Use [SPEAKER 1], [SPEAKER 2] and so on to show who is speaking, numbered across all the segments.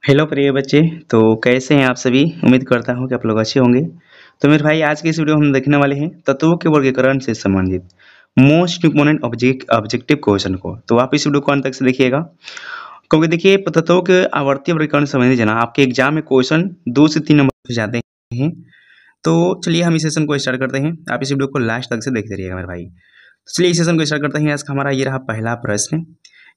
[SPEAKER 1] Hello प्रिय बच्चे। तो कैसे हैं आप सभी। उम्मीद करता हूं कि आप लोग अच्छे होंगे। तो मेरे भाई आज की इस वीडियो में हम देखने वाले हैं तत्वों के वर्गीकरण से संबंधित मोस्ट इंपोर्टेंट ऑब्जेक्टिव क्वेश्चन को। तो आप इस वीडियो को अंत तक से देखिएगा, क्योंकि देखिए तत्वों के आवर्तीय वर्गीकरण से संबंधित जना आपके एग्जाम में क्वेश्चन 2 से 3 नंबर पे जाते हैं। तो चलिए हम इस सेशन को स्टार्ट करते हैं। आप इस वीडियो को लास्ट तक से देखते रहिएगा मेरे भाई। तो चलिए इस सेशन को स्टार्ट करते हैं। आज का हमारा ये रहा पहला प्रश्न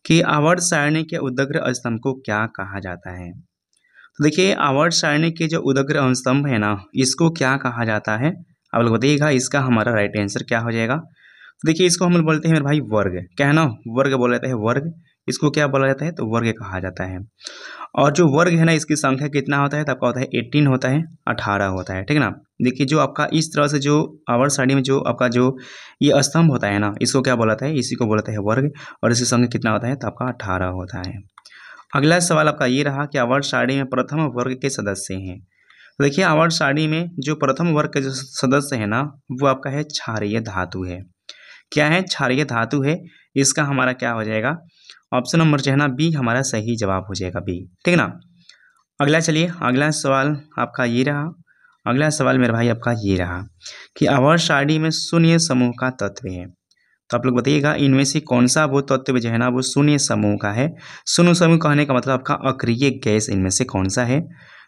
[SPEAKER 1] कि आवर्त सारणी के उदग्र स्तंभ को क्या कहा जाता है। तो देखिए आवर्त सारणी के जो उदग्र स्तंभ है ना, इसको क्या कहा जाता है आप लोग बताइएगा। इसका हमारा राइट आंसर क्या हो जाएगा। तो देखिए इसको हम लोग बोलते हैं मेरे भाई वर्ग, क्या है ना, वर्ग बोला जाता है वर्ग। इसको क्या बोला जाता है तो वर्ग कहा जाता है। और जो वर्ग है ना, इसकी संख्या कितना होता है तो आपका होता है 18 होता है, 18 होता है, ठीक है ना। देखिए जो आपका इस तरह से जो आवर्त सारणी में जो आपका जो ये स्तंभ होता है ना, इसको क्या बोलाता है, इसी को बोलाता है वर्ग। और इसकी संख्या कितना होता है तो आपका 18 होता है। अगला सवाल आपका ये रहा कि आवर्त सारणी में प्रथम वर्ग के सदस्य हैं। तो देखिए आवर्त सारणी में जो प्रथम वर्ग के जो सदस्य है ना, वो आपका है क्षारीय धातु है। क्या है, क्षारीय धातु है। इसका हमारा क्या हो जाएगा, ऑप्शन नंबर जो है ना बी हमारा सही जवाब हो जाएगा, बी, ठीक है ना। अगला चलिए अगला सवाल आपका ये रहा। अगला सवाल मेरे भाई आपका ये रहा कि आवर्त सारणी में शून्य समूह का तत्व है। तो आप लोग बताइएगा इनमें से कौन सा वो तत्व जो है ना वो शून्य समूह का है। शून्य समूह कहने का मतलब आपका अक्रिय गैस इनमें से कौन सा है,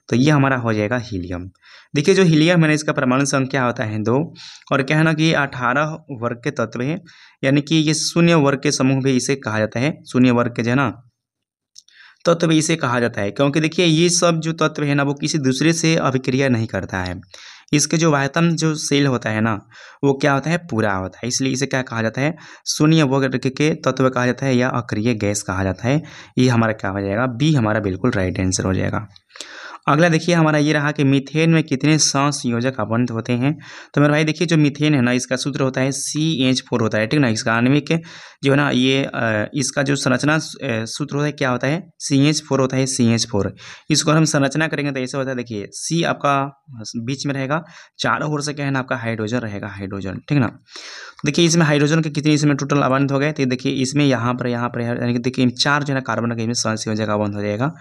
[SPEAKER 1] तो ये हमारा हो जाएगा हीलियम। देखिए जो हीलियम है ना, इसका परमाणु संख्या होता है 2। और क्या है ना कि ये 18 वर्ग के तत्व है, यानी कि ये शून्य वर्ग के समूह भी इसे कहा जाता है। शून्य वर्ग के जो है ना तत्व भी इसे कहा जाता है, क्योंकि देखिए ये सब जो तत्व है ना वो किसी दूसरे से अभिक्रिया नहीं करता है। इसके जो वायतम जो सेल होता है ना, वो क्या होता है, पूरा होता है। इसलिए इसे क्या कहा जाता है, शून्य वर्ग के तत्व कहा जाता है या अक्रिय गैस कहा जाता है। ये हमारा क्या हो जाएगा, बी हमारा बिल्कुल राइट आंसर हो जाएगा। अगला देखिए हमारा ये रहा कि मीथेन में कितने संयोजक आवंत होते हैं। तो मेरे भाई देखिए जो मीथेन है ना, इसका सूत्र होता है CH4 होता है, ठीक ना। इसका आणविक जो है ना ये इसका जो संरचना सूत्र होता है क्या होता है, CH4 होता है, CH4। इसको हम संरचना करेंगे तो ऐसे होता है, देखिए C आपका बीच में रहेगा, चारों ओर से क्या है ना आपका हाइड्रोजन रहेगा, हाइड्रोजन, ठीक ना। देखिए इसमें हाइड्रोजन के कितने इसमें टोटल आवंत हो गए, तो देखिए इसमें यहाँ पर यानी कि देखिए 4 जो है ना कार्बन का इसमें संयोजक आवंत हो जाएगा।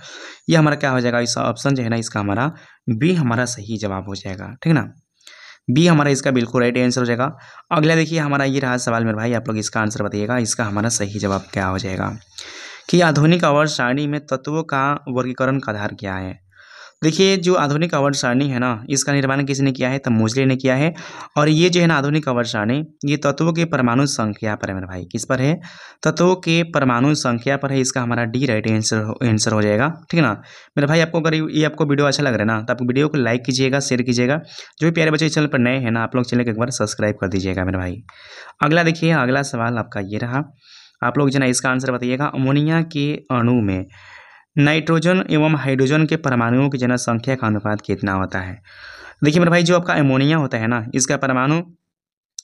[SPEAKER 1] ये हमारा क्या हो जाएगा, इस ऑप्शन जो है ना इसका हमारा बी हमारा सही जवाब हो जाएगा, ठीक ना। बी हमारा इसका बिल्कुल राइट आंसर हो जाएगा। अगला देखिए हमारा ये रहा सवाल मेरे भाई, आप लोग इसका आंसर बताइएगा। इसका हमारा सही जवाब क्या हो जाएगा कि आधुनिक आवर्त सारणी में तत्वों का वर्गीकरण का आधार क्या है। देखिए जो आधुनिक आवर्त सारणी है ना, इसका निर्माण किसने किया है तो मोजले ने किया है। और ये जो है ना आधुनिक आवर्त सारणी, ये तत्वों के परमाणु संख्या पर है मेरे भाई। किस पर है, तत्वों के परमाणु संख्या पर है। इसका हमारा डी राइट आंसर हो जाएगा, ठीक है ना। मेरे भाई आपको अगर ये आपको वीडियो अच्छा लग रहा है ना, तो आप वीडियो को लाइक कीजिएगा, शेयर कीजिएगा। जो भी प्यारे बच्चे इस चैनल पर नए हैं ना, आप लोग चैनल को एक बार सब्सक्राइब कर दीजिएगा मेरे भाई। अगला देखिए अगला सवाल आपका ये रहा। आप लोग जो है ना इसका आंसर बताइएगा। अमोनिया के अणु में नाइट्रोजन एवं हाइड्रोजन के परमाणुओं की जनसंख्या का अनुपात कितना होता है। देखिए मेरे भाई जो आपका अमोनिया होता है ना, इसका परमाणु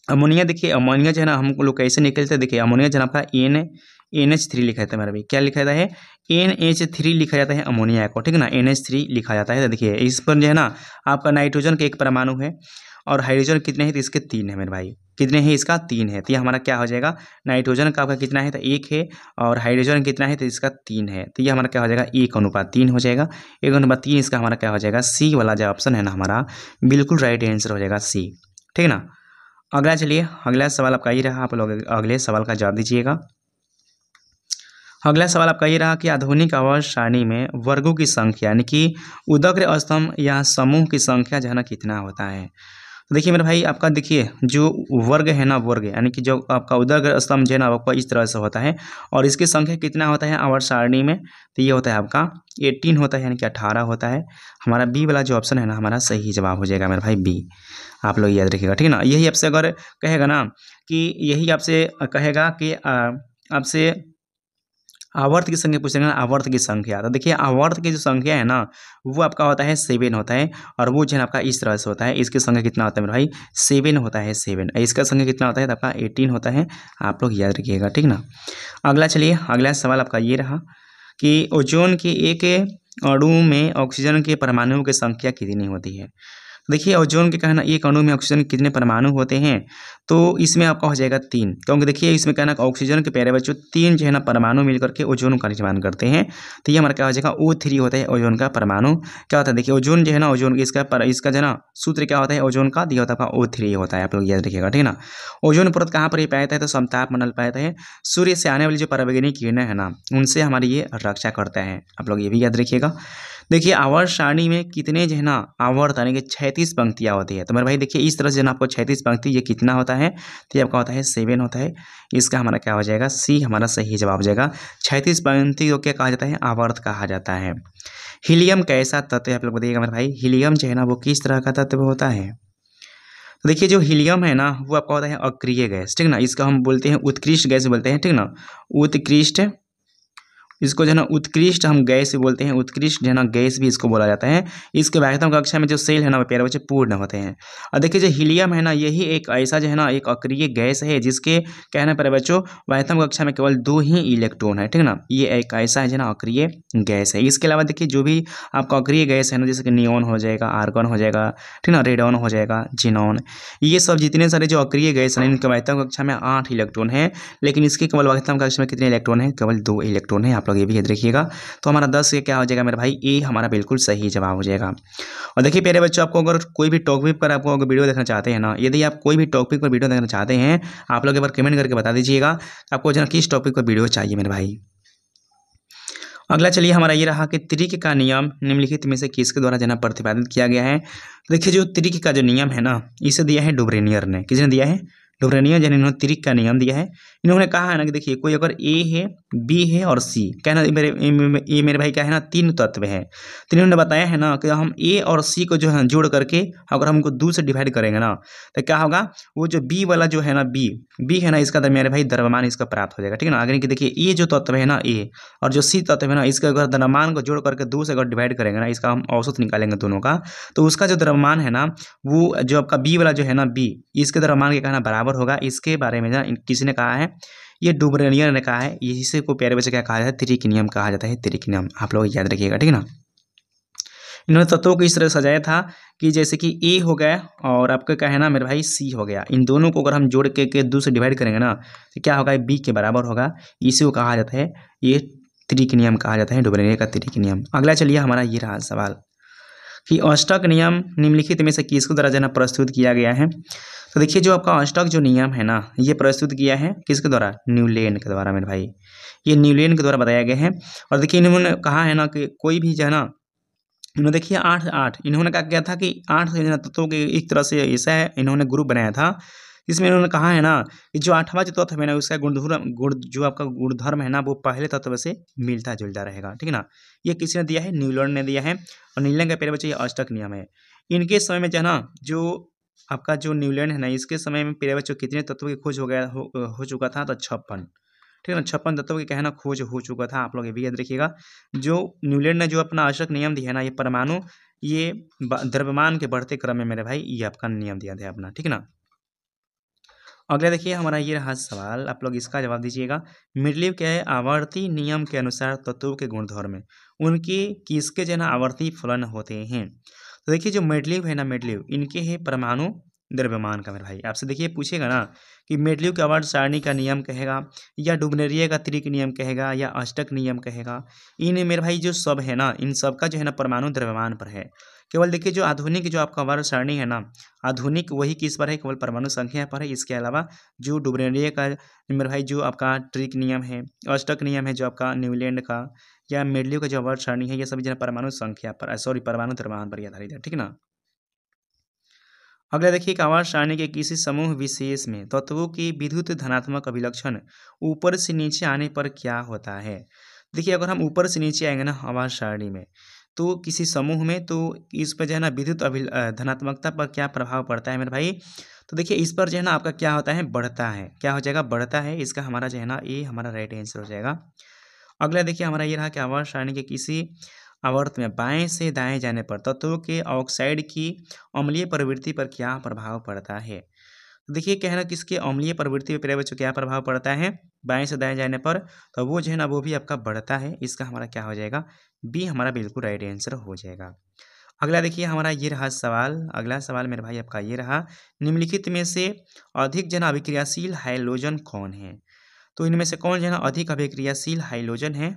[SPEAKER 1] अमोनिया, देखिए अमोनिया जो है ना हम लोग कैसे निकलते हैं, देखिए अमोनिया जो है आपका NH3 लिखा जाता है मेरा भाई। क्या लिखा जाता है, NH3 लिखा जाता है अमोनिया को, ठीक है ना, NH3 लिखा जाता है। तो देखिए इस पर जो है ना आपका नाइट्रोजन के एक परमाणु है, और हाइड्रोजन कितने हैं तो इसके 3 है मेरे भाई। कितने हैं, इसका 3 है। तो ये हमारा क्या हो जाएगा, नाइट्रोजन का आपका कितना है तो 1 है, और हाइड्रोजन कितना है तो इसका 3 है। तो ये हमारा क्या हो जाएगा, 1:3 हो जाएगा। 1:3 इसका हमारा क्या हो जाएगा, सी वाला जो ऑप्शन है ना हमारा बिल्कुल राइट आंसर हो जाएगा, सी, ठीक है ना। अगला चलिए अगला सवाल आपका ये रहा। आप लोग अगले सवाल का जवाब दीजिएगा। अगला सवाल आपका ये रहा कि आधुनिक आवर्त सारणी में वर्गों की संख्या यानी कि उदग्र स्तंभ या समूह की संख्या जो है ना कितना होता है। तो देखिए मेरे भाई आपका देखिए जो वर्ग है ना, वर्ग यानी कि जो आपका उदग्र स्तंभ जो है ना आपका इस तरह से होता है, और इसकी संख्या कितना होता है आवर्त सारणी में, तो ये होता है आपका 18 होता है, यानी कि 18 होता है। हमारा बी वाला जो ऑप्शन है ना हमारा सही जवाब हो जाएगा मेरे भाई, बी। आप लोग याद रखिएगा, ठीक है ना। यही आपसे अगर कहेगा ना कि यही आपसे कहेगा कि आपसे आवर्त की संख्या पूछेंगे ना, आवर्त की संख्या, तो देखिए आवर्त की जो संख्या है ना वो आपका होता है 7 होता है। और वो जो है आपका इस तरह से होता है। इसकी संख्या कितना होता है मेरे भाई, 7 होता है, 7। इसका संख्या कितना होता है तो आपका 18 होता है। आप लोग याद रखिएगा, ठीक ना। अगला चलिए अगला सवाल आपका ये रहा कि ओजोन के एक अणु में ऑक्सीजन के परमाणुओं की संख्या कितनी होती है। देखिए ओजोन के कहना एक अणु में ऑक्सीजन के कितने परमाणु होते हैं, तो इसमें आपका हो जाएगा 3, क्योंकि देखिए इसमें कहना ऑक्सीजन के प्यारे बच्चों 3 जो है ना परमाणु मिलकर के ओजोन का निर्माण करते हैं। तो ये हमारा क्या हो जाएगा O3 होता है ओजोन का परमाणु। क्या होता है देखिए ओजोन जो है ना ओजोन इसका जो है ना सूत्र क्या होता है ओजोन का दिया होता है आपका O3 होता है, आप लोग याद रखिएगा ठीक है ना। ओजोन परत कहाँ पर ये पाया जाता है, तो समताप मंडल पाया जाता है। सूर्य से आने वाली जो पराबैंगनी किरणें है ना उनसे हमारी ये रक्षा करता है, आप लोग ये भी याद रखिएगा। देखिए आवर्त सारणी में कितने जो है ना आवर्त यानी कि 36 पंक्तियाँ होती है। तो मेरे भाई देखिए इस तरह से ना आपको 36 पंक्ति ये कितना होता है, तो ये आपका होता है 7 होता है। इसका हमारा क्या हो जाएगा, सी हमारा सही जवाब हो जाएगा। 36 पंक्ति को क्या कहा जाता है, आवर्त कहा जाता है। हीलियम कैसा तत्व है, आप लोग बताइएगा मेरे भाई, हीलियम जो है ना वो किस तरह का तत्व होता है। तो देखिए जो हीलियम है ना वो आपका होता है अक्रिय गैस, ठीक ना। इसका हम बोलते हैं उत्कृष्ट गैस बोलते हैं, ठीक ना। उत्कृष्ट, इसको जो है ना उत्कृष्ट हम गैस भी बोलते हैं, उत्कृष्ट जो है ना गैस भी इसको बोला जाता है। इसके वायतम कक्षा में जो सेल है ना वो प्यारे बच्चे पूर्ण होते हैं। और देखिए जो हीलियम है ना यही एक ऐसा जो है ना एक अक्रिय गैस है जिसके कहने पर बच्चों वायतम कक्षा में केवल 2 ही इलेक्ट्रॉन है, ठीक ना। ये एक ऐसा है जो ना अक्रिय गैस है। इसके अलावा देखिए जो भी आपका अक्रिय गैस है ना जैसे कि नियोन हो जाएगा, आर्गन हो जाएगा, ठीक ना, रेडॉन हो जाएगा, जिनॉन, ये सब जितने सारे जो अक्रिय गैस हैं इनके वायतम कक्षा में 8 इलेक्ट्रॉन है, लेकिन इसके केवल वायतम कक्षा में कितने इलेक्ट्रॉन है, केवल 2 इलेक्ट्रॉन है। आप लोग ये भी याद रखिएगा। तो हमारा 10 से क्या हो जाएगा मेरे भाई, ए हमारा बिल्कुल सही जवाब हो जाएगा। और देखिए प्यारे बच्चों आपको अगर कोई भी टॉपिक पर आपको अगर वीडियो देखना चाहते हैं ना, यदि आप कोई भी टॉपिक पर वीडियो देखना चाहते हैं आप लोग एक बार कमेंट करके बता दीजिएगा आपको जो है किस टॉपिक पर वीडियो चाहिए मेरे भाई। अगला चलिए हमारा ये रहा कि त्रिक का नियम निम्नलिखित में से किसके द्वारा जना प्रतिपादित किया गया है। देखिए जो त्रिक का जो नियम है ना इसे दिया है डुब्रेनियर ने। किसने दिया है, डुब्रेनियर जिन्होंने इन्होंने त्रिक का नियम दिया है। इन्होंने कहा है ना कि देखिए कोई अगर ए है, बी है और सी, कहना ये मेरे भाई क्या है ना 3 तत्व है। तो इन्होंने बताया है ना कि हम ए और सी को जो है जोड़ करके अगर हमको 2 से डिवाइड करेंगे ना तो क्या होगा, वो जो बी वाला जो है ना बी है ना इसका मेरे भाई द्रव्यमान इसका प्राप्त हो जाएगा, ठीक है ना। आगे कि देखिए ये जो तत्व है ना ए और जो सी तत्व है ना इसका अगर द्रव्यमान को जोड़ करके 2 से अगर डिवाइड करेंगे ना, इसका हम औसत निकालेंगे दोनों का, तो उसका जो द्रव्यमान है ना वो जो आपका बी वाला जो है ना बी इसके द्रव्यमान के कहना बराबर होगा। इसके बारे में ना किसी ने कहा है, ये डुब्रेनियर ने कहा है। इसी को प्यारे बच्चे क्या कहा जाता है, त्रिक नियम कहा जाता है, त्रिक नियम आप लोग याद रखिएगा, ठीक है ना। इन्होंने तत्वों को इस तरह सजाया था कि जैसे कि ए हो गया और आपका क्या है ना मेरे भाई सी हो गया, इन दोनों को अगर हम जोड़ के 2 से डिवाइड करेंगे ना तो क्या होगा, बी के बराबर होगा। इसी को कहा जाता है ये त्रिक नियम कहा जाता है, डुब्रेनियर का त्रिक नियम। अगला चलिए हमारा ये रहा सवाल कि अष्टक नियम निम्नलिखित में से किसके द्वारा जो है प्रस्तुत किया गया है। तो देखिए जो आपका अष्टक जो नियम है ना ये प्रस्तुत किया है किसके द्वारा, न्यूलैंड के द्वारा मेरे भाई, ये न्यूलैंड के द्वारा बताया गया है। और देखिए इन्होंने कहा है ना कि कोई भी जो है ना इन्होंने देखिए 8 इन्होंने क्या किया था कि 8 तत्वों के एक तरह से ऐसा है इन्होंने ग्रुप बनाया था इसमें इन्होंने कहा है ना कि जो 8वां जो तत्व है ना उसका गुण जो आपका गुणधर्म है ना वो पहले तत्व से मिलता जुलता रहेगा, ठीक है ना। ये किसने दिया है, न्यूलैंड ने दिया है। और न्यूलैंड का पहले बच्चे ये अष्टक नियम है। इनके समय में जो है ना जो आपका जो न्यूलैंड है ना इसके समय में प्यारे बच्चों कितने तत्वों की खोज हो चुका था, तो 56, ठीक है ना। 56 तत्वों की कहना खोज हो चुका था, आप लोग ये भी याद रखिएगा। जो न्यूलैंड ने जो अपना अष्टक नियम दिया है ना ये परमाणु ये द्रव्यमान के बढ़ते क्रम में मेरे भाई ये आपका नियम दिया था अपना, ठीक है ना। अगला देखिए हमारा ये रहा सवाल, आप लोग इसका जवाब दीजिएगा। मेंडलीव क्या है, आवर्ती नियम के अनुसार तत्वों के गुणधर्म उनके किसके जो है ना आवर्ती फलन होते हैं। तो देखिए जो मेंडलीव है ना मेंडलीव इनके है परमाणु द्रव्यमान का मेरे भाई। आपसे देखिए पूछेगा ना कि मेंडलीव के आवर्त सारणी का नियम कहेगा या डुब्रेनियर का त्रिक नियम कहेगा या अष्टक नियम कहेगा। इन मेरे भाई जो सब है ना इन सब का जो है ना परमाणु द्रव्यमान पर है। केवल देखिए जो आधुनिक जो आपका आवर्त सारणी है ना आधुनिक वही किस पर है, केवल परमाणु संख्या पर है। इसके अलावा जो डुब्रेनियर का मेरे भाई जो आपका ट्रिक नियम है, अष्टक नियम है जो आपका न्यूलैंड का या मेंडलीव का जो आवर्त सारणी है ये सभी जो है परमाणु संख्या पर सॉरी परमाणु द्रव्यमान पर आधारित है, ठीक है ना। अगला देखिए कि आवर्त सारणी के किसी समूह विशेष में तत्वों की विद्युत धनात्मक अभिलक्षण ऊपर से नीचे आने पर क्या होता है। देखिए अगर हम ऊपर से नीचे आएंगे ना आवर्त सारणी में तो किसी समूह में तो इस पर जो है ना विद्युत धनात्मकता पर क्या प्रभाव पड़ता है मेरे भाई। तो देखिए इस पर जो है ना आपका क्या होता है, बढ़ता है, क्या हो जाएगा, बढ़ता है। इसका हमारा जो है ना ये हमारा राइट आंसर हो जाएगा। अगला देखिए हमारा ये रहा कि आवर्त सारणी के किसी आवर्त में बाएं से दाएं जाने पर तत्वों के ऑक्साइड की अम्लीय प्रवृत्ति पर क्या प्रभाव पड़ता है। तो देखिए क्या है ना किसके अम्लीय प्रवृत्ति पर प्यारे बच्चों क्या प्रभाव पड़ता है, बाएं से दाएं जाने पर, तो वो जो है ना वो भी आपका बढ़ता है। इसका हमारा क्या हो जाएगा, बी हमारा बिल्कुल राइट आंसर हो जाएगा। अगला देखिए हमारा ये रहा सवाल, अगला सवाल मेरे भाई आपका ये रहा, निम्नलिखित में से अधिक जन अभिक्रियाशील हाइड्रोजन कौन है? तो इनमें से कौन जो है ना अधिक अभिक्रियाशील हाइड्रोजन है?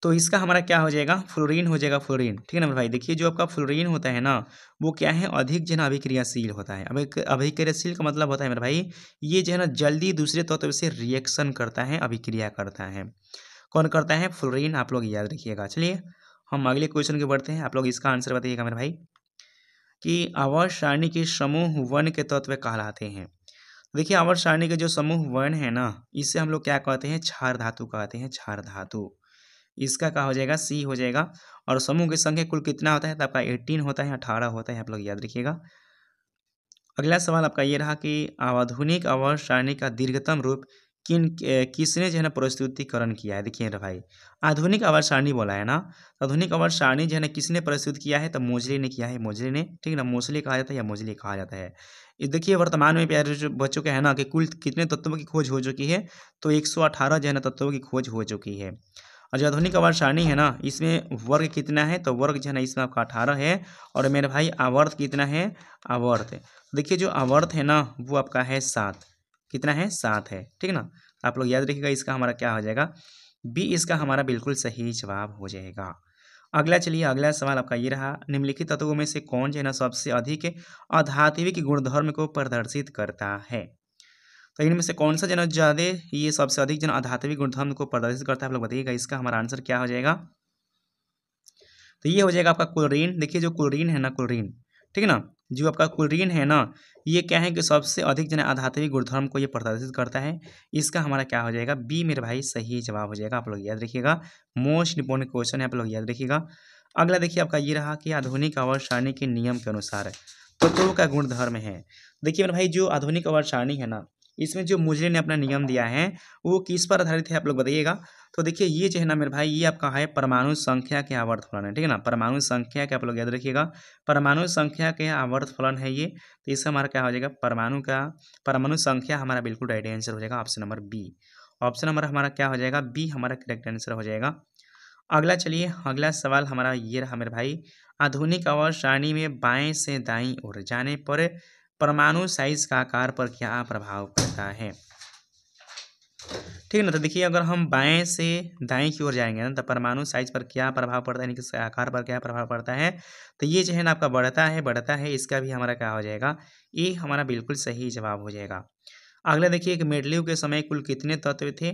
[SPEAKER 1] तो इसका हमारा क्या हो जाएगा? फ्लोरीन हो जाएगा, फ्लोरीन। ठीक है ना मेरे भाई। देखिए जो आपका फ्लोरीन होता है ना, वो क्या है? अधिक जो है ना अभिक्रियाशील होता है। अभिक्रियाशील का मतलब होता है मेरे भाई, ये जो है ना जल्दी दूसरे तत्व से रिएक्शन करता है, अभिक्रिया करता है। कौन करता है? फ्लोरीन। आप लोग याद रखिएगा। चलिए हम अगले क्वेश्चन के बढ़ते हैं। आप लोग इसका आंसर बताइएगा मेरे भाई कि आवर्त सारणी के समूह वन के तत्व कहलाते हैं। देखिए आवर्त सारणी के जो समूह वन है ना, इसे हम लोग क्या कहते हैं? क्षार धातु कहते हैं, क्षार धातु। इसका क्या हो जाएगा? सी हो जाएगा। और समूह की संख्या कुल कितना होता है? तो आपका 18 होता है, 18 होता है। आप लोग याद रखिएगा। अगला सवाल आपका ये रहा कि आधुनिक आवर्त सारणी का दीर्घतम रूप किसने जो है ना प्रस्तुतिकरण किया है? देखिए ना भाई, आधुनिक आवर्त सारणी बोला है ना, तो आधुनिक आवर्त सारणी जो है ना किसने प्रस्तुत किया है? तो मोजले ने किया है, मोजले ने। ठीक है ना, मोजले कहा जाता है या मोजले कहा जाता है। ये देखिए वर्तमान में प्यारे जो बच्चों के है ना कि कुल कितने तत्वों की खोज हो चुकी है? तो 118 जो है ना तत्वों की खोज हो चुकी है। और जो आधुनिक आवर्त सारणी है ना, इसमें वर्ग कितना है? तो वर्ग जो है ना इसमें आपका 18 है। और मेरे भाई आवर्त कितना है? आवर्त देखिए जो आवर्त है ना, वो आपका है 7। कितना है? 7 है। ठीक है ना, आप लोग याद रखिएगा। इसका हमारा क्या हो जाएगा? बी इसका हमारा बिल्कुल सही जवाब हो जाएगा। अगला चलिए, अगला सवाल आपका ये रहा, निम्नलिखित तत्वों में से कौन जो है ना सबसे अधिक अधात्विक गुणधर्म को प्रदर्शित करता है? तो इनमें से कौन सा जना ज्यादा ये सबसे अधिक जन आध्यात्मिक गुणधर्म को प्रदर्शित करता है? आप लोग बताइएगा। इसका हमारा आंसर क्या हो जाएगा? तो ये हो जाएगा आपका क्लोरीन। देखिए जो क्लोरीन है ना, क्लोरीन, ठीक है ना, जो आपका क्लोरीन है ना, ये क्या है कि सबसे अधिक जन आध्यात्मिक गुणधर्म को ये प्रदर्शित करता है। इसका हमारा क्या हो जाएगा? बी मेरे भाई सही जवाब हो जाएगा। आप लोग याद रखिएगा, मोस्ट इंपोर्टेंट क्वेश्चन है, आप लोग याद रखिएगा। अगला देखिए आपका ये रहा कि आधुनिक आवर्त सारणी के नियम के अनुसार तत्वों का गुणधर्म है। देखिए मेरे भाई जो आधुनिक आवर्त सारणी है ना, इसमें जो मुजरे ने अपना नियम दिया है वो किस पर आधारित है? आप लोग बताइएगा। तो देखिए ये जो है ना मेरे भाई, ये आपका है परमाणु संख्या के आवर्त फलन है। ठीक है ना, परमाणु संख्या के आप लोग याद रखिएगा, परमाणु संख्या के आवर्त फलन है ये। तो इससे हमारा क्या हो जाएगा? परमाणु संख्या हमारा बिल्कुल राइट आंसर हो जाएगा, option number B. Option number हमारा क्या हो जाएगा? बी हमारा करेक्ट आंसर हो जाएगा। अगला चलिए, अगला सवाल हमारा ये रहा मेरे भाई, आधुनिक आवर्त सारणी में बाएं से दाईं ओर जाने पर परमाणु साइज का आकार पर क्या प्रभाव पड़ता है? ठीक है ना, तो देखिए अगर हम बाएं से दाएं की ओर जाएंगे ना, तो परमाणु साइज पर क्या प्रभाव पड़ता है, यानी कि आकार पर क्या प्रभाव पड़ता है? तो ये जो है ना आपका बढ़ता है। इसका भी हमारा क्या हो जाएगा? ये हमारा बिल्कुल सही जवाब हो जाएगा। अगला देखिए, एक मेडलीव के समय कुल कितने तत्व थे?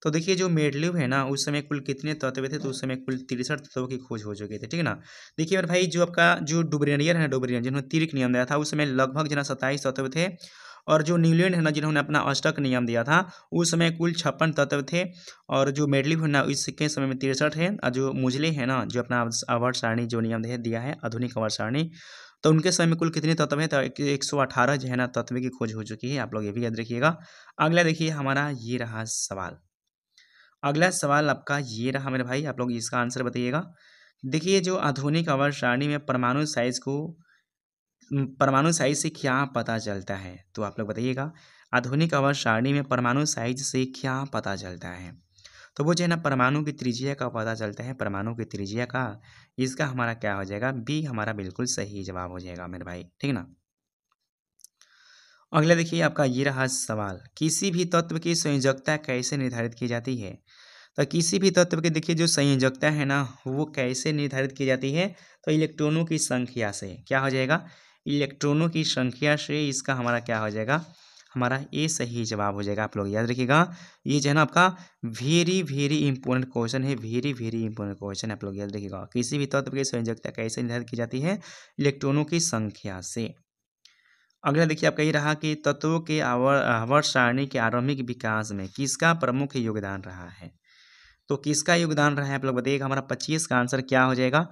[SPEAKER 1] तो देखिए जो मेडलीव है ना, उस समय कुल कितने तत्व थे? तो उस समय कुल 63 तत्वों की खोज हो चुकी थी। ठीक है ना, देखिए मेरे भाई जो आपका जो डुब्रेनियर है, डुब्रेनियर जिन्होंने तिर्क नियम दिया था, उस समय लगभग जो ना 27 तत्व थे। और जो न्यूलैंड है ना, जिन्होंने अपना अष्टक नियम दिया था, उस समय कुल 56 तत्व थे। और जो मेडलीव है ना, इसके समय में 63 है। और जो मुजले है ना, जो अपना आवर्त सारणी जो नियम दिया है, आधुनिक आवर्त सारणी, तो उनके समय में कुल कितने तत्व हैं? तो 118 जो है ना तत्व की खोज हो चुकी है। आप लोग ये भी याद रखिएगा। अगला देखिए हमारा ये रहा सवाल, अगला सवाल आपका ये रहा मेरे भाई, आप लोग इसका आंसर बताइएगा। देखिए जो आधुनिक आवर्त सारणी में परमाणु साइज से क्या पता चलता है? तो आप लोग बताइएगा, आधुनिक आवर्त सारणी में परमाणु साइज से क्या पता चलता है? तो वो जो है ना परमाणु की त्रिज्या का पता चलता है, परमाणु की त्रिज्या का। इसका हमारा क्या हो जाएगा? बी हमारा बिल्कुल सही जवाब हो जाएगा मेरे भाई। ठीक है ना, अगला देखिए आपका ये रहा सवाल, किसी भी तत्व की संयोजकता कैसे निर्धारित की जाती है? तो किसी भी तत्व की देखिए जो संयोजकता है ना, वो कैसे निर्धारित की जाती है? तो इलेक्ट्रॉनों की संख्या से। क्या हो जाएगा? इलेक्ट्रॉनों की संख्या से। इसका हमारा क्या हो जाएगा? हमारा ए सही जवाब हो जाएगा। आप लोग याद रखिएगा, ये जो है ना आपका वेरी वेरी इंपॉर्टेंट क्वेश्चन है, वेरी वेरी इंपॉर्टेंट क्वेश्चन है। आप लोग याद रखिएगा, किसी भी तत्व की संयोजकता कैसे निर्धारित की जाती है? इलेक्ट्रॉनों की संख्या से। अगला देखिए आपका ये रहा कि तत्वों के आवर्त सारणी के आरंभिक विकास में किसका प्रमुख योगदान रहा है? तो किसका योगदान रहा है? आप लोग बताइएगा। हमारा 25 का आंसर क्या हो जाएगा?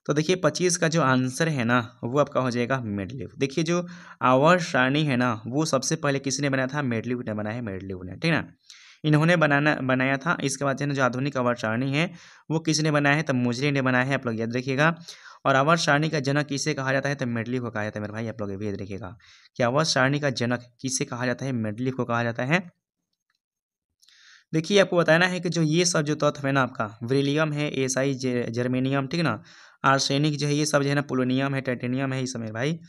[SPEAKER 1] तो देखिए 25 का जो आंसर है ना, वो आपका हो जाएगा मेडलीव। देखिए जो आवर्त सारणी है ना, वो सबसे पहले किसने बनाया था? मेडलीव ने बनाया है, मेडलीव ने। ठीक है ना, इन्होंने बनाया था। इसके बाद जो आधुनिक आवर्त सारणी है वो किसने बनाया है? तो मुजरे ने बनाया है। आप लोग याद रखिएगा। और आवर्त सारणी का जनक किसे कहा जाता है? तो मेडलीव को कहा जाता है मेरे भाई। आप लोग ये भी याद रखिएगा कि आवर्त सारणी का जनक किसे कहा जाता है? मेडलीव को कहा जाता है। देखिए आपको बताना है कि जो ये सब जो तत्व है ना, आपका बेरिलियम है, एसआई, जर्मेनियम, ठीक है ना, आर्सेनिक जो है ये सब जो है ना, पोलोनियम है, टाइटेनियम है, ये सब मेरे भाई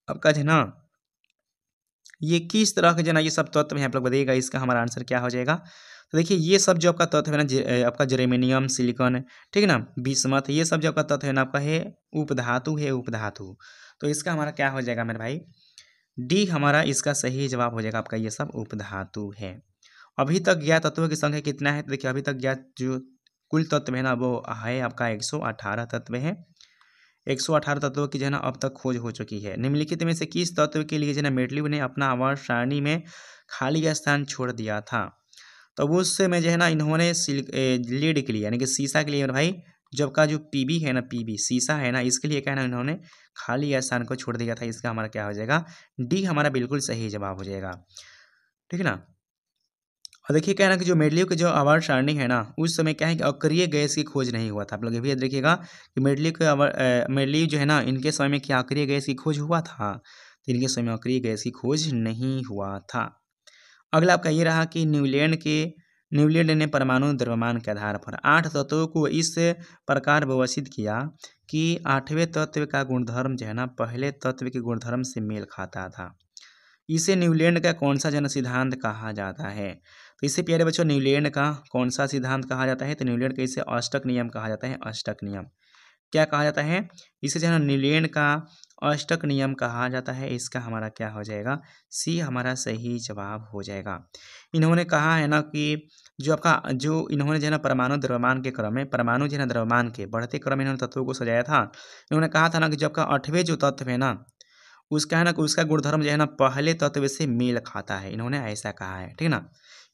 [SPEAKER 1] आपका जो है ना ये किस तरह के जो है ना ये सब तत्व हैं आप लोग बताइएगा, इसका हमारा आंसर क्या हो जाएगा। तो देखिए ये सब जो आपका तत्व है ना आपका जेरेमिनियम, सिलिकॉन, ठीक है ना, बिस्मथ, ये सब जो आपका तत्व है ना आपका है उपधातु है, उपधातु। तो इसका हमारा क्या हो जाएगा मेरे भाई, डी हमारा इसका सही जवाब हो जाएगा आपका, ये सब उपधातु है। अभी तक ज्ञात तत्वों की संख्या कितना है, तो देखिए अभी तक ज्ञात जो कुल तत्व है ना वो है आपका 118 तत्व है। 118 तत्वों की जो है ना अब तक खोज हो चुकी है। निम्नलिखित में से किस तत्व के लिए जो है ना मेंडलीव ने अपना आवर्त सारणी में खाली स्थान छोड़ दिया था। तो वो उससे में जो है ना इन्होंने लीड के लिए यानी कि सीसा के लिए मेरे भाई जब का जो पीबी है ना, पीबी सीसा है ना, इसके लिए क्या है ना इन्होंने खाली स्थान को छोड़ दिया था। इसका हमारा क्या हो जाएगा, डी हमारा बिल्कुल सही जवाब हो जाएगा, ठीक है ना। और देखिए क्या है ना कि जो मेंडलीव की जो आवर्त सारणी है ना उस समय क्या है कि अक्रिय गैस की खोज नहीं हुआ था। आप लोग ये भी याद रखिएगा कि मेंडलीव जो है ना इनके समय में क्या अक्रिय गैस की खोज हुआ था, तो इनके समय में अक्रिय गैस की खोज नहीं हुआ था। अगला आपका ये रहा कि न्यूलैंड ने परमाणु द्रव्यमान के आधार पर 8 तत्वों को इस प्रकार व्यवस्थित किया कि 8वें तत्व का गुणधर्म जो है ना पहले तत्व के गुणधर्म से मेल खाता था। इसे न्यूलैंड का कौन सा जन सिद्धांत कहा जाता है। तो इससे प्यारे बच्चों न्यूलैंड का कौन सा सिद्धांत कहा जाता है, तो न्यूलैंड का इसे अष्टक नियम कहा जाता है। अष्टक नियम क्या कहा जाता है, इसे जो है ना न्यूलैंड का अष्टक नियम कहा जाता है। इसका हमारा क्या हो जाएगा, सी हमारा सही जवाब हो जाएगा। इन्होंने कहा है ना कि जो आपका जो इन्होंने जो है ना परमाणु द्रव्यमान के क्रम में, परमाणु जो है ना द्रव्यमान के बढ़ते क्रम में इन्होंने तत्वों को सजाया था। इन्होंने कहा था ना कि जो आपका 8वें जो तत्व है ना उसका है ना उसका गुणधर्म जो है ना पहले तत्व से मेल खाता है। इन्होंने ऐसा कहा है, ठीक है ना।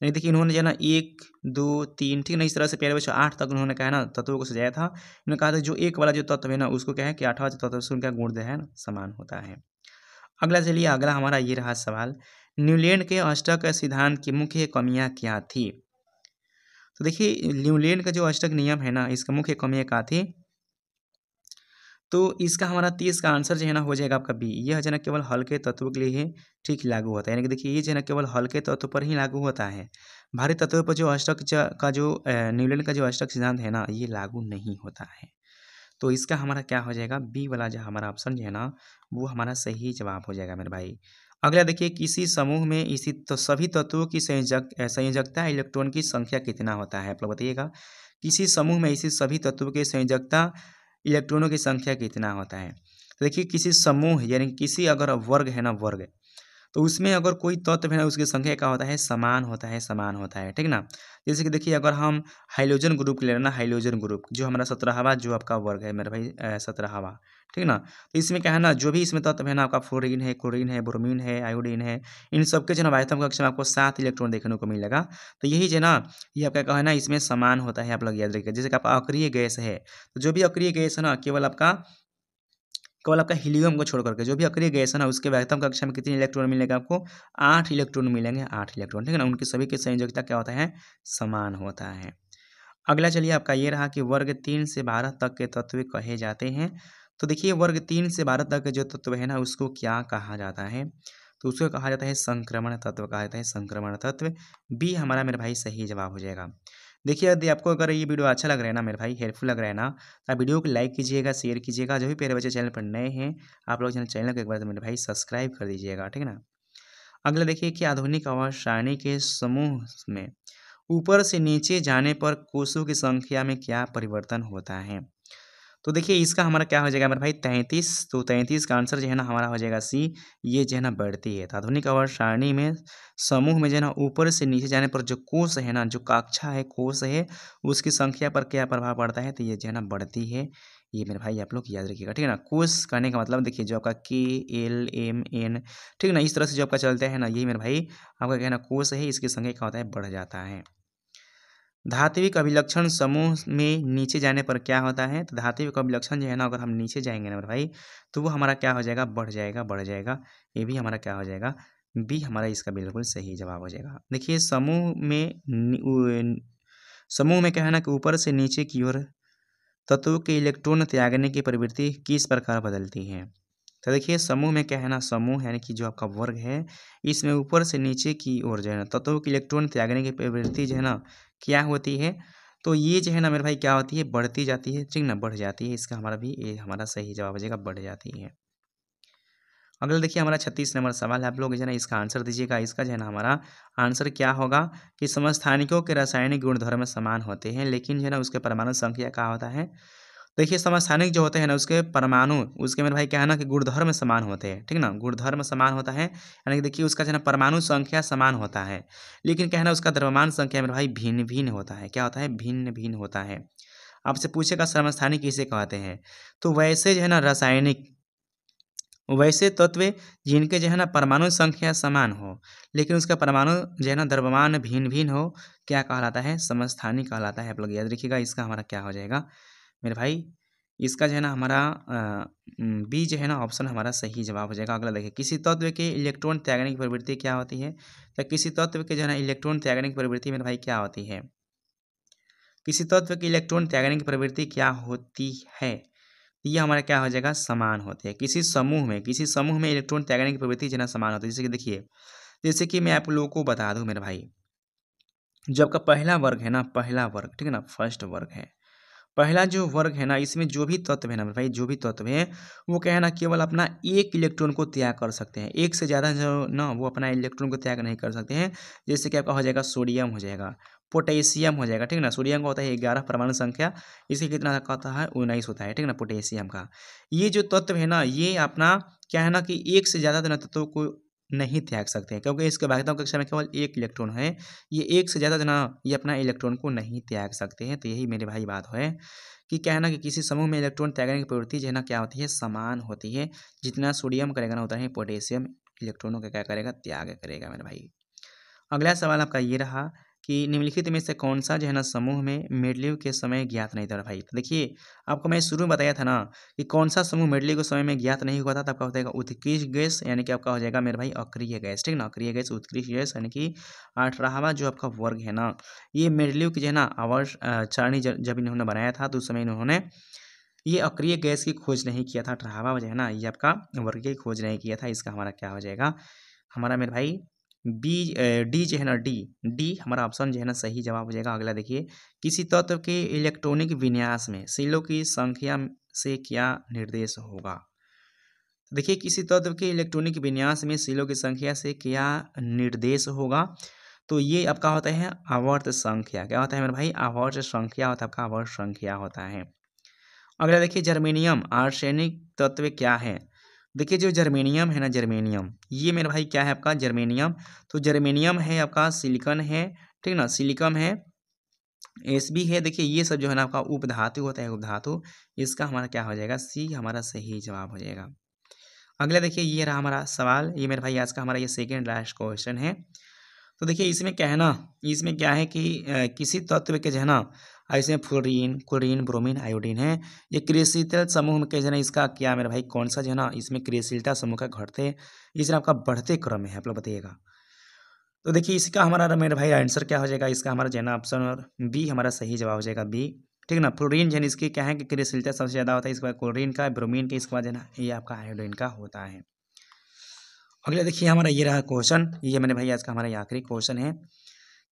[SPEAKER 1] यानी देखिए इन्होंने जो है ना 1 2 3 ठीक ना इस तरह से प्यारे बच्चों 8 तक उन्होंने कहा है ना तत्वों को सजाया था। इन्होंने कहा था जो एक वाला जो तत्व है ना उसको क्या है कि 8वां तत्व से उनका गुण जो है ना समान होता है। अगला चलिए अगला हमारा ये रहा सवाल, न्यूलैंड के अष्टक सिद्धांत की मुख्य कमियां क्या थी। तो देखिए न्यूलैंड का जो अष्टक नियम है ना इसका मुख्य कमियां क्या थी, तो इसका हमारा 30 का आंसर जो है ना हो जाएगा आपका बी। यह जो है ना केवल हल्के तत्वों के लिए ही ठीक लागू होता है। यानी कि देखिए ये जो है ना केवल हल्के तत्व पर ही लागू होता है। भारी तत्वों पर जो का जो न्यूलैंड का जो अष्टक सिद्धांत है ना ये लागू नहीं होता है। तो इसका हमारा क्या हो जाएगा, बी वाला जो हमारा ऑप्शन जो है ना वो हमारा सही जवाब हो जाएगा मेरे भाई। अगला देखिए किसी समूह में इसी तो सभी तत्वों की संयोजकता इलेक्ट्रॉन की संख्या कितना होता है, आप लोग बताइएगा। किसी समूह में इसी सभी तत्वों की संयोजकता इलेक्ट्रॉनों की संख्या कितना होता है। तो देखिए किसी समूह यानी किसी अगर वर्ग है ना वर्ग, तो उसमें अगर कोई तत्व है ना उसकी संख्या क्या होता है, समान होता है, समान होता है, ठीक ना। जैसे कि देखिए अगर हम हाइड्रोजन ग्रुप ले लेना, हाइड्रोजन ग्रुप जो हमारा 17वां जो आपका वर्ग है मेरे भाई 17वां, ठीक ना। तो इसमें क्या है ना जो भी इसमें तत्व है ना आपका फ्लोरीन है, क्लोरीन है, ब्रोमीन है, आयोडीन है, इन सबके जो है ना वास्तव कक्षा में आपको 7 इलेक्ट्रॉन देखने को मिलेगा। तो यही जो है ना ये आपका क्या है ना इसमें समान होता है, आप लोग याद रखिए। जैसे कि आपका अक्रिय गैस है, तो जो भी अक्रिय गैस है ना केवल आपका हीलियम को छोड़ करके जो भी अक्रिय गैस है ना उसके वास्तव कक्षा में कितने इलेक्ट्रॉन मिलेगा आपको, 8 इलेक्ट्रॉन मिलेंगे, 8 इलेक्ट्रॉन, ठीक है ना। उनके सभी की संयोजकता क्या होता है, समान होता है। अगला चलिए आपका ये रहा कि वर्ग 3 से 12 तक के तत्व कहे जाते हैं। तो देखिए वर्ग 3 से 12 तक के जो तत्व है ना उसको क्या कहा जाता है, तो उसको कहा जाता है संक्रमण तत्व, कहा जाता है संक्रमण तत्व। बी हमारा मेरे भाई सही जवाब हो जाएगा। देखिए यदि आपको अगर ये वीडियो अच्छा लग रहा है ना मेरे भाई, हेल्पफुल लग रहा है ना, तो आप वीडियो को लाइक कीजिएगा, शेयर कीजिएगा। जो भी प्यारे बच्चे चैनल पर नए हैं आप लोग चैनल को एक बार मेरे भाई सब्सक्राइब कर दीजिएगा, ठीक है ना। अगला देखिए कि आधुनिक आवाज सारणी के समूह में ऊपर से नीचे जाने पर कोषों की संख्या में क्या परिवर्तन होता है। तो देखिए इसका हमारा क्या हो जाएगा मेरे भाई 33। तो 33 का आंसर जो है ना हमारा हो जाएगा सी। ये जो है ना बढ़ती है। तो आधुनिक आवर्त सारणी में समूह में जो है ना ऊपर से नीचे जाने पर जो कोष है ना, जो कक्षा है, कोष है, उसकी संख्या पर क्या प्रभाव पड़ता है, तो ये जो है ना बढ़ती है। ये मेरे भाई आप लोग याद रखिएगा, ठीक है ना। कोष कहने का मतलब देखिए जो आपका KLMN, ठीक है ना, इस तरह से जो आपका चलता है ना, यही मेरे भाई आपका क्या है ना कोष है, इसकी संख्या क्या होता है, बढ़ जाता है। धात्विक अभिलक्षण समूह में नीचे जाने पर क्या होता है, तो धात्विक अभिलक्षण जो है ना अगर हम नीचे जाएंगे ना मेरे भाई तो वो हमारा क्या हो जाएगा, बढ़ जाएगा, बढ़ जाएगा। ये भी हमारा क्या हो जाएगा, बी हमारा इसका बिल्कुल सही जवाब हो जाएगा। देखिए समूह में क्या है ना कि ऊपर से नीचे की ओर तत्वों के इलेक्ट्रॉन त्यागने की प्रवृत्ति किस प्रकार बदलती है। तो देखिए समूह में क्या है ना, समूह यानी कि जो आपका वर्ग है इसमें ऊपर से नीचे की ओर जो है ना तत्वों के इलेक्ट्रॉन त्यागने की प्रवृत्ति जो है ना क्या होती है, तो ये जो है ना मेरे भाई क्या होती है, बढ़ती जाती है, ठीक ना, बढ़ जाती है। इसका हमारा भी ये हमारा सही जवाब हो जाएगा, बढ़ जाती है। अगला देखिए हमारा 36 नंबर सवाल है, आप लोग जो है ना इसका आंसर दीजिएगा। इसका जो है ना हमारा आंसर क्या होगा कि समस्थानिकों के रासायनिक गुणधर्म समान होते हैं, लेकिन जो है ना उसके परमाणु संख्या क्या होता है। देखिए समस्थानिक जो होते हैं ना उसके परमाणु, उसके मेरे भाई क्या है ना कि गुणधर्म समान होते हैं, ठीक ना, गुणधर्म समान होता है, यानी कि देखिए उसका जो है ना परमाणु संख्या समान होता है, लेकिन क्या है ना उसका द्रव्यमान संख्या मेरे भाई भिन्न भिन्न होता है। क्या होता है, भिन्न भिन्न होता है। आपसे पूछेगा समस्थानिक किसे कहते हैं, तो वैसे जो है ना रासायनिक, वैसे तत्व जिनके जो है ना परमाणु संख्या समान हो, लेकिन उसका परमाणु जो है ना द्रव्यमान भिन्न भिन्न हो, क्या कहलाता है, समस्थानिक कहलाता है। आप लोग याद रखिएगा, इसका हमारा क्या हो जाएगा मेरे भाई, इसका जो है ना हमारा बी जो है ना ऑप्शन हमारा सही जवाब हो जाएगा। अगला देखिए, किसी तत्व के इलेक्ट्रॉन त्यागने की प्रवृत्ति क्या होती है। तो किसी तत्व के जो है ना इलेक्ट्रॉन त्यागने की प्रवृत्ति मेरे भाई क्या होती है, किसी तत्व की इलेक्ट्रॉन त्यागने की प्रवृत्ति क्या होती है, ये हमारा क्या हो जाएगा, समान होते हैं। किसी समूह में इलेक्ट्रॉन त्यागने की प्रवृत्ति जो है ना समान होती है। जैसे कि देखिए, जैसे कि मैं आप लोगों को बता दूं मेरे भाई, जो आपका पहला वर्ग है ना, पहला वर्ग, ठीक है ना, फर्स्ट वर्ग है, पहला जो वर्ग है ना, इसमें जो भी तत्व है ना मेरे भाई, जो भी तत्व है वो क्या है ना केवल अपना एक इलेक्ट्रॉन को त्याग कर सकते हैं, एक से ज़्यादा जो ना वो अपना इलेक्ट्रॉन को त्याग नहीं कर सकते हैं। जैसे कि आपका हो जाएगा सोडियम हो जाएगा, पोटेशियम हो जाएगा, ठीक ना, सोडियम का होता है 11 परमाणु संख्या, इसके कितना कहता है 19 होता है, ठीक ना, पोटेशियम का। ये जो तत्व है ना ये अपना क्या है ना कि एक से ज़्यादा तत्वों को नहीं त्याग सकते हैं, क्योंकि इसके बाध्यता कक्षा में केवल एक इलेक्ट्रॉन है, ये एक से ज़्यादा जना ये अपना इलेक्ट्रॉन को नहीं त्याग सकते हैं। तो यही मेरे भाई बात है कि क्या है ना कि किसी समूह में इलेक्ट्रॉन त्यागने की प्रवृत्ति जो है ना क्या होती है, समान होती है। जितना सोडियम करेगा ना उतना ही पोटेशियम इलेक्ट्रॉनों का क्या करेगा, त्याग करेगा मेरे भाई। अगला सवाल आपका ये रहा कि निम्नलिखित में से कौन सा जो है ना समूह में मेडलीव के समय ज्ञात नहीं था भाई। तो देखिए आपको मैं शुरू में बताया था ना कि कौन सा समूह मेडलीव के समय में ज्ञात नहीं हुआ था, तब आपका हो जाएगा उत्कृष्ट गैस, यानी कि आपका हो जाएगा मेरे भाई अक्रिय गैस, ठीक ना, अक्रिय गैस, उत्कृष्ट गैस, यानी कि 18वां जो आपका वर्ग है ना, ये मेडलीव की जो है ना आवर्त सारणी जब इन्होंने बनाया था तो उस समय इन्होंने ये अक्रिय गैस की खोज नहीं किया था। 18वां जो है ना ये आपका वर्ग की खोज नहीं किया था। इसका हमारा क्या हो जाएगा, हमारा मेरे भाई बी डी जो है ना, डी हमारा ऑप्शन जो है ना सही जवाब हो जाएगा। अगला देखिए, किसी तत्व के इलेक्ट्रॉनिक विन्यास में सिलों की संख्या से क्या निर्देश होगा। देखिए किसी तत्व के इलेक्ट्रॉनिक विन्यास में सिलों की संख्या से क्या निर्देश होगा, तो ये आपका होता है आवर्त संख्या। क्या होता है मेरे भाई, आवर्त संख्या होता है, आपका आवर्त संख्या होता है। अगला देखिए, जर्मेनियम आर्सेनिक तत्व क्या है। देखिए जो जर्मेनियम है ना, जर्मेनियम ये मेरे भाई क्या है आपका, जर्मेनियम, तो जर्मेनियम है आपका सिलिकॉन है, ठीक ना, सिलिकॉन है, एसबी है। देखिए ये सब जो है ना आपका उपधातु होता है, उपधातु। इसका हमारा क्या हो जाएगा, सी हमारा सही जवाब हो जाएगा। अगला देखिए, ये रहा हमारा सवाल, ये मेरे भाई आज का हमारा ये सेकेंड लास्ट क्वेश्चन है। तो देखिए इसमें क्या है ना, इसमें क्या है कि किसी तत्व के जो है ना, ऐसे फ्लोरीन, क्लोरीन, ब्रोमीन, आयोडीन है, ये क्रियाशील समूह में क्या है ना, इसका क्या मेरे भाई कौन सा जो है ना इसमें क्रियाशीलता समूह का घटते, इसमें आपका बढ़ते क्रम में है, आप लोग बताइएगा। तो देखिए इसका हमारा मेरे भाई आंसर क्या हो जाएगा, इसका हमारा जो है ना ऑप्शन और बी हमारा सही जवाब हो जाएगा, बी, ठीक ना। फ्लोरीन जो है इसकी क्या है कि क्रियाशीलता सबसे ज़्यादा होता है, इसके बाद क्लोरीन का, ब्रोमीन का, इसके बाद जो है ना ये आपका आयोडीन का होता है। अगला देखिए हमारा ये रहा क्वेश्चन, ये मैंने भाई आज का हमारा ये आखिरी क्वेश्चन है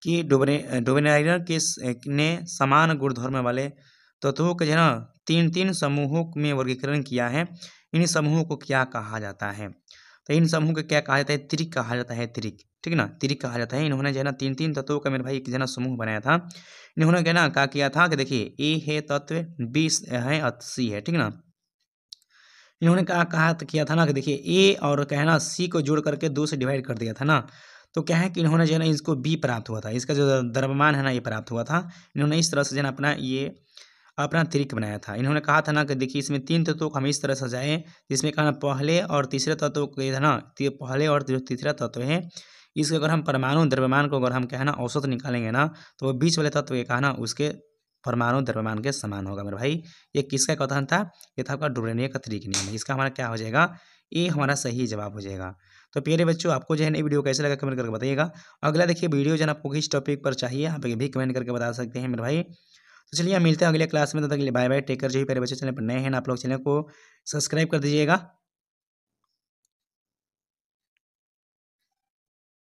[SPEAKER 1] कि डोबेनाइडर ने समान गुणधर्म वाले तत्वों के जो है ना तीन तीन समूहों में वर्गीकरण किया है। इन समूहों को क्या कहा जाता है, तो इन समूह को क्या कहा जाता है, त्रिक कहा जाता है, त्रिक, ठीक ना, त्रिक कहा जाता है। इन्होंने जो है ना तीन तीन तत्वों का मेरे भाई एक जो है ना समूह बनाया था। इन्होंने क्या ना क्या किया था कि देखिए ए है तत्व, बी है, सी है, ठीक ना। इन्होंने कहा किया था ना कि देखिए ए और क्या है ना सी को जोड़ करके 2 से डिवाइड कर दिया था ना, तो क्या है कि इन्होंने जो है ना इसको बी प्राप्त हुआ था, इसका जो द्रव्यमान है ना ये प्राप्त हुआ था। इन्होंने इस तरह से जो है ना अपना ये अपना त्रिक बनाया था। इन्होंने कहा था ना कि देखिए इसमें 3 तत्वों को हम इस तरह सजाएं, जिसमें कहा ना पहले और तीसरे तत्व को है ना, पहले और जो तीसरा तत्व है इसके अगर हम परमाणु द्रव्यमान को अगर हम क्या है ना औसत निकालेंगे ना, तो वो बीच वाले तत्व के कहा ना उसके परमाणु द्रव्यमान के समान होगा मेरे भाई। ये किसका कथन था, ये था आपका डुरेनिया का त्रिक नियम। इसका हमारा क्या हो जाएगा, ये हमारा सही जवाब हो जाएगा। तो प्यारे बच्चों आपको जो है ना वीडियो कैसे लगा कमेंट करके बताइएगा। अगला देखिए वीडियो जो है आपको किस टॉपिक पर चाहिए आप ये भी कमेंट करके बता सकते हैं मेरे भाई। तो चलिए हम मिलते हैं अगले क्लास में, तब तक के लिए बाय बाय, टेक केयर। जो ही प्यारे बच्चे चैनल पर नए हैं ना, आप लोग चैनल को सब्सक्राइब कर दीजिएगा।